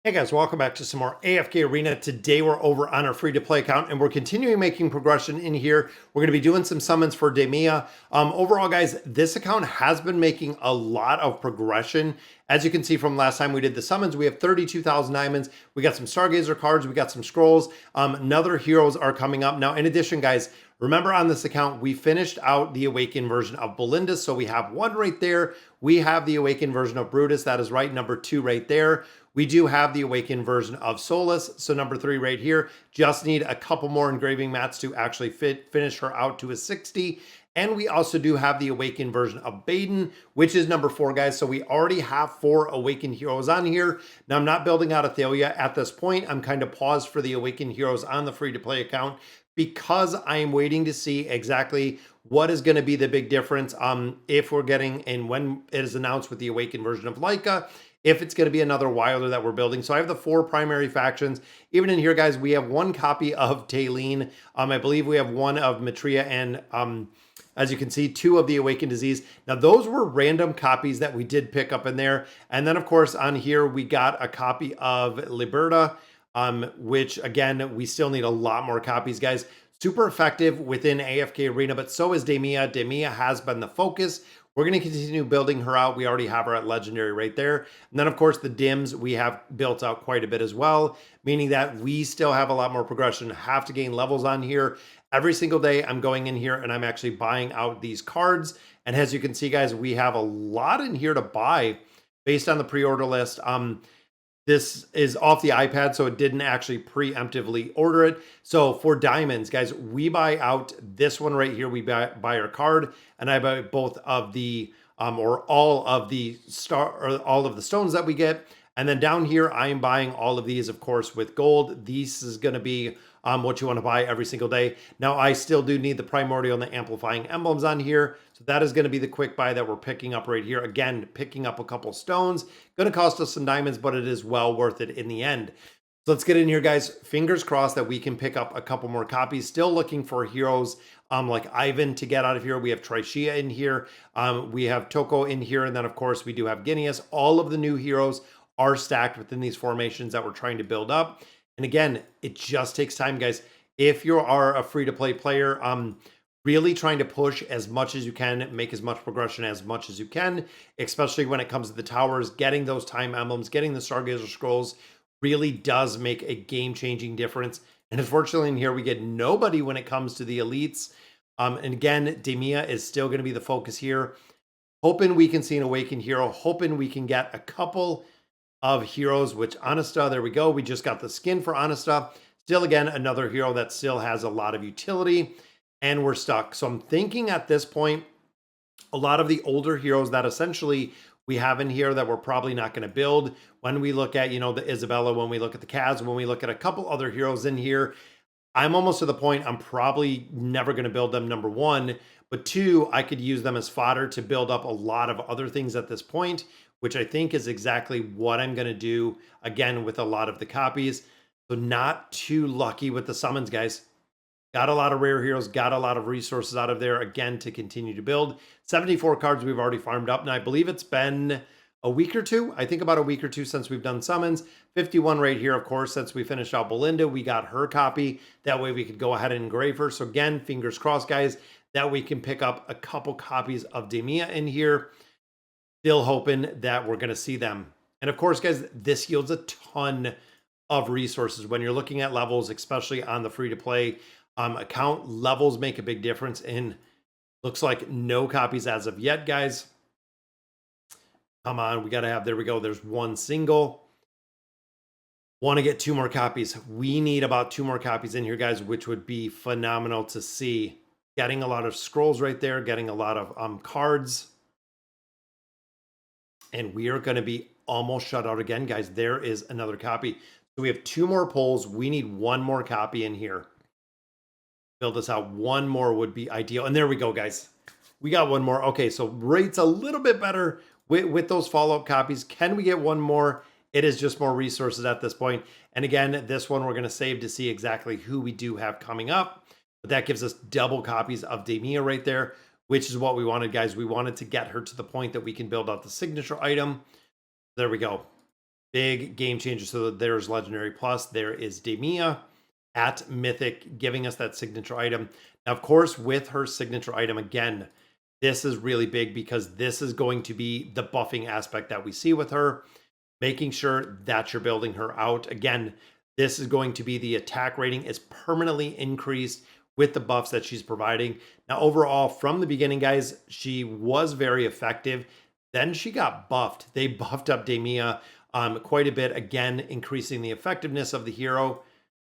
Hey guys, welcome back to some more AFK Arena. Today we're over on our free-to-play account and we're continuing making progression in here. We're going to be doing some summons for Daemia. Overall, guys, this account has been making a lot of progression. As you can see from last time we did the summons, we have 32,000 diamonds. We got some Stargazer cards. We got some scrolls. Another heroes are coming up. Now, in addition, guys, remember on this account, we finished out the Awakened version of Belinda. So we have one right there. We have the Awakened version of Brutus. That is right, number 2 right there. We do have the Awakened version of Solus. So number 3 right here. Just need a couple more engraving mats to actually finish her out to a 60. And we also do have the Awakened version of Baden, which is number 4, guys. So we already have 4 Awakened heroes on here. Now, I'm not building out Athalia at this point. I'm kind of paused for the Awakened heroes on the free-to-play account because I am waiting to see exactly what is going to be the big difference if we're getting and when it is announced with the Awakened version of Leica, if it's going to be another Wilder that we're building. So I have the 4 primary factions. Even in here, guys, we have 1 copy of Taylene. I believe we have 1 of Matria and as you can see, 2 of the Awakened Disease. Now, those were random copies that we did pick up in there. And then, of course, on here, we got a copy of Liberta, which, again, we still need a lot more copies, guys. Super effective within AFK Arena, but so is Daemia. Daemia has been the focus. We're going to continue building her out. We already have her at Legendary right there. And then, of course, the Dims we have built out quite a bit as well, meaning that we still have a lot more progression, have to gain levels on here. Every single day, I'm going in here and I'm actually buying out these cards. And as you can see, guys, we have a lot in here to buy based on the pre-order list. This is off the iPad, so it didn't actually preemptively order it. So for diamonds, guys, we buy out this one right here. We buy our card, and I buy both of the or all of the stones that we get. And then down here, I am buying all of these, of course, with gold. This is going to be what you want to buy every single day. Now, I still do need the primordial and the amplifying emblems on here. So that is going to be the quick buy that we're picking up right here. Again, picking up a couple stones. Going to cost us some diamonds, but it is well worth it in the end. So let's get in here, guys. Fingers crossed that we can pick up a couple more copies. Still looking for heroes like Ivan to get out of here. We have Trishia in here. We have Toko in here. And then, of course, we do have Guineas. All of the new heroes are stacked within these formations that we're trying to build up. And again, it just takes time, guys. If you are a free-to-play player, really trying to push as much as you can, make as much progression as much as you can, especially when it comes to the towers, getting those time emblems, getting the Stargazer scrolls really does make a game-changing difference. And unfortunately in here, we get nobody when it comes to the elites. And again, Daemia is still going to be the focus here. Hoping we can see an Awakened hero, hoping we can get a couple of heroes, which Honesta, there we go. We just got the skin for Honesta. Still, again, another hero that still has a lot of utility, and we're stuck. So I'm thinking at this point, a lot of the older heroes that essentially we have in here that we're probably not going to build. When we look at, the Isabella, when we look at the Kaz, when we look at a couple other heroes in here, I'm almost to the point I'm probably never going to build them, number 1. But 2, I could use them as fodder to build up a lot of other things at this point, which I think is exactly what I'm going to do, again, with a lot of the copies. So not too lucky with the summons, guys. Got a lot of rare heroes, got a lot of resources out of there, again, to continue to build. 74 cards we've already farmed up. And I believe it's been a week or 2. I think about a week or 2 since we've done summons. 51 right here, of course, since we finished out Belinda. We got her copy. That way we could go ahead and engrave her. So again, fingers crossed, guys, that we can pick up a couple copies of Daemia in here. Still hoping that we're going to see them. And of course, guys, this yields a ton of resources. When you're looking at levels, especially on the free-to-play account, levels make a big difference. And looks like no copies as of yet, guys. Come on, we got to have, there we go. There's 1 single. Want to get 2 more copies. We need about 2 more copies in here, guys, which would be phenomenal to see. Getting a lot of scrolls right there, getting a lot of cards. And we are going to be almost shut out again, guys. There is another copy. So we have 2 more polls. We need 1 more copy in here. Build this out. 1 more would be ideal. And there we go, guys. We got 1 more. Okay, so rate's a little bit better with those follow-up copies. Can we get 1 more? It is just more resources at this point. And again, this one we're going to save to see exactly who we do have coming up. But that gives us double copies of Daemia right there, which is what we wanted, guys. We wanted to get her to the point that we can build out the signature item. There we go. big game changer. So there's Legendary Plus. There is Daemia at Mythic giving us that signature item. Now, of course, with her signature item, again, this is really big because this is going to be the buffing aspect that we see with her, making sure that you're building her out. Again, this is going to be the attack rating is permanently increased with the buffs that she's providing. Now, overall, from the beginning, guys, she was very effective. Then she got buffed. They buffed up Daemia quite a bit, again, increasing the effectiveness of the hero.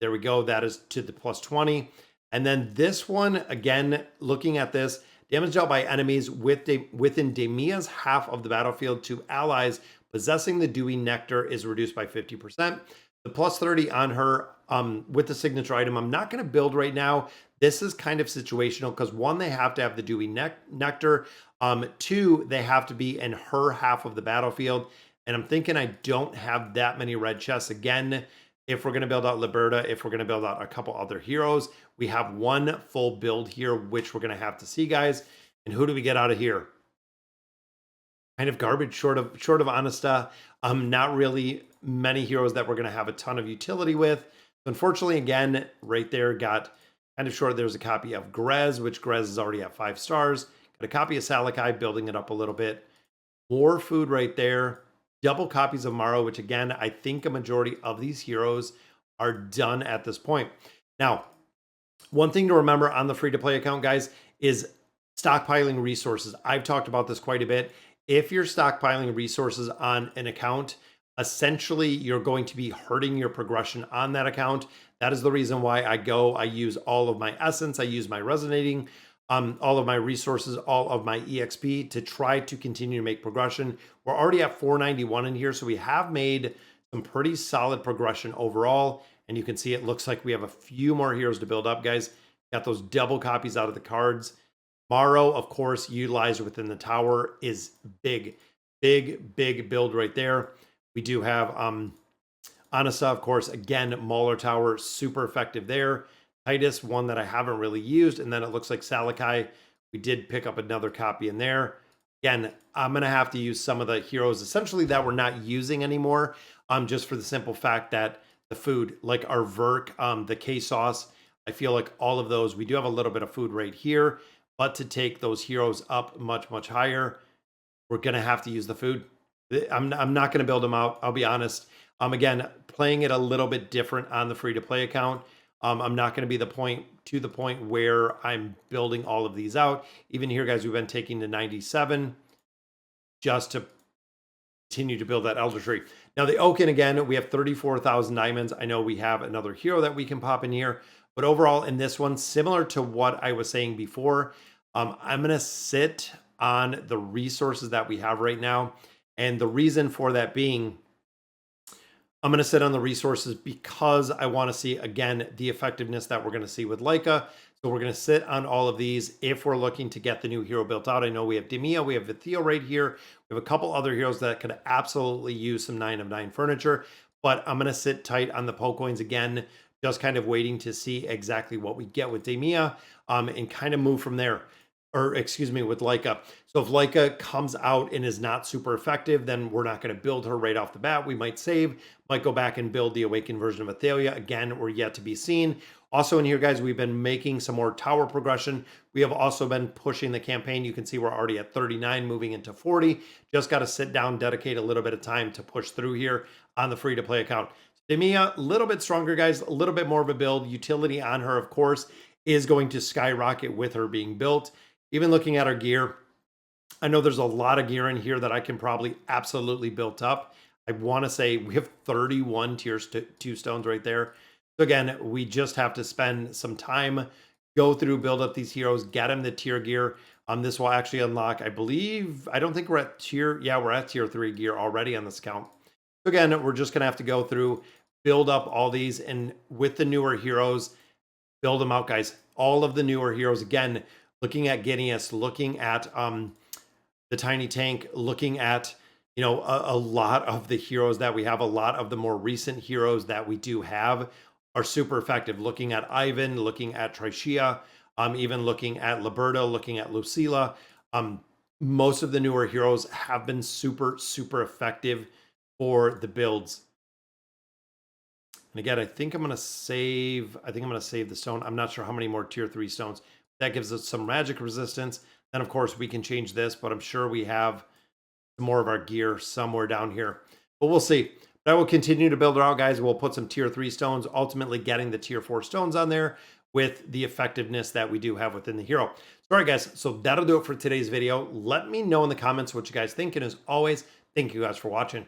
There we go. That is to the plus 20. And then this one, again, looking at this, damage dealt by enemies within Daemia's half of the battlefield to allies possessing the dewy nectar is reduced by 50%. The plus 30 on her with the signature item, I'm not going to build right now. This is kind of situational because one, they have to have the dewy nectar. Two, they have to be in her half of the battlefield. And I'm thinking I don't have that many red chests. Again, if we're going to build out Liberta, if we're going to build out a couple other heroes, we have one full build here, which we're going to have to see, guys. And who do we get out of here? Kind of garbage, short of Honesta. Not really many heroes that we're going to have a ton of utility with. Unfortunately, again, right there got kind of short. There's a copy of Grez, which Grez is already at 5 stars. Got a copy of Salakai, building it up a little bit. More food right there. Double copies of Maro, which again, I think a majority of these heroes are done at this point. Now, one thing to remember on the free-to-play account, guys, is stockpiling resources. I've talked about this quite a bit. If you're stockpiling resources on an account, essentially you're going to be hurting your progression on that account. That is the reason why I use all of my essence, I use my resonating, all of my resources, all of my EXP to try to continue to make progression. We're already at 491 in here, so we have made some pretty solid progression overall. And you can see it looks like we have a few more heroes to build up, guys. Got those double copies out of the cards. Maro, of course, utilized within the tower is big build right there. We do have Anasa, of course, again, Mauler Tower, super effective there. Titus, one that I haven't really used. And then it looks like Salakai, we did pick up another copy in there. Again, I'm going to have to use some of the heroes essentially that we're not using anymore, just for the simple fact that the food, like our Verk, the K-Sauce, I feel like all of those, we do have a little bit of food right here, but to take those heroes up much higher, we're going to have to use the food. I'm not going to build them out. I'll be honest. Again, playing it a little bit different on the free-to-play account. I'm not going to be the point where I'm building all of these out. Even here, guys, we've been taking to 97 just to continue to build that Elder Tree. Now, the Oaken, again, we have 34,000 diamonds. I know we have another hero that we can pop in here. But overall, in this one, similar to what I was saying before, I'm going to sit on the resources that we have right now. And the reason for that being, I'm going to sit on the resources because I want to see, again, the effectiveness that we're going to see with Leica. So we're going to sit on all of these if we're looking to get the new hero built out. I know we have Daemia, we have Vithio right here. We have a couple other heroes that could absolutely use some 9 of 9 furniture. But I'm going to sit tight on the Poe coins again, just kind of waiting to see exactly what we get with Daemia and kind of move from there. Or excuse me, with Leica. So if Leica comes out and is not super effective, then we're not going to build her right off the bat. We might save, might go back and build the Awakened version of Athalia. Again, we're yet to be seen. Also in here, guys, we've been making some more tower progression. We have also been pushing the campaign. You can see we're already at 39, moving into 40. Just got to sit down, dedicate a little bit of time to push through here on the free-to-play account. Daemia, a little bit stronger, guys, a little bit more of a build. Utility on her, of course, is going to skyrocket with her being built. Even looking at our gear, I know there's a lot of gear in here that I can probably absolutely build up. I want to say we have 31 tier 2 stones right there. So again, we just have to spend some time, go through, build up these heroes, get them the tier gear. This will actually unlock, I believe, I don't think we're at we're at tier 3 gear already on this account. So again, we're just going to have to go through, build up all these, and with the newer heroes, build them out, guys. All of the newer heroes, again, looking at Gideus, looking at the Tiny Tank, looking at, you know, a lot of the heroes that we have, a lot of the more recent heroes that we do have are super effective. Looking at Ivan, looking at Tricia, even looking at Liberta, looking at Lucilla. Most of the newer heroes have been super effective for the builds. And again, I think I'm going to save the stone. I'm not sure how many more tier 3 stones. That gives us some magic resistance. Then of course we can change this, but I'm sure we have some more of our gear somewhere down here. But we'll see. But I will continue to build it out, guys. We'll put some tier 3 stones, ultimately getting the tier 4 stones on there with the effectiveness that we do have within the hero. All right, guys, so that'll do it for today's video. Let me know in the comments what you guys think. And as always, thank you guys for watching.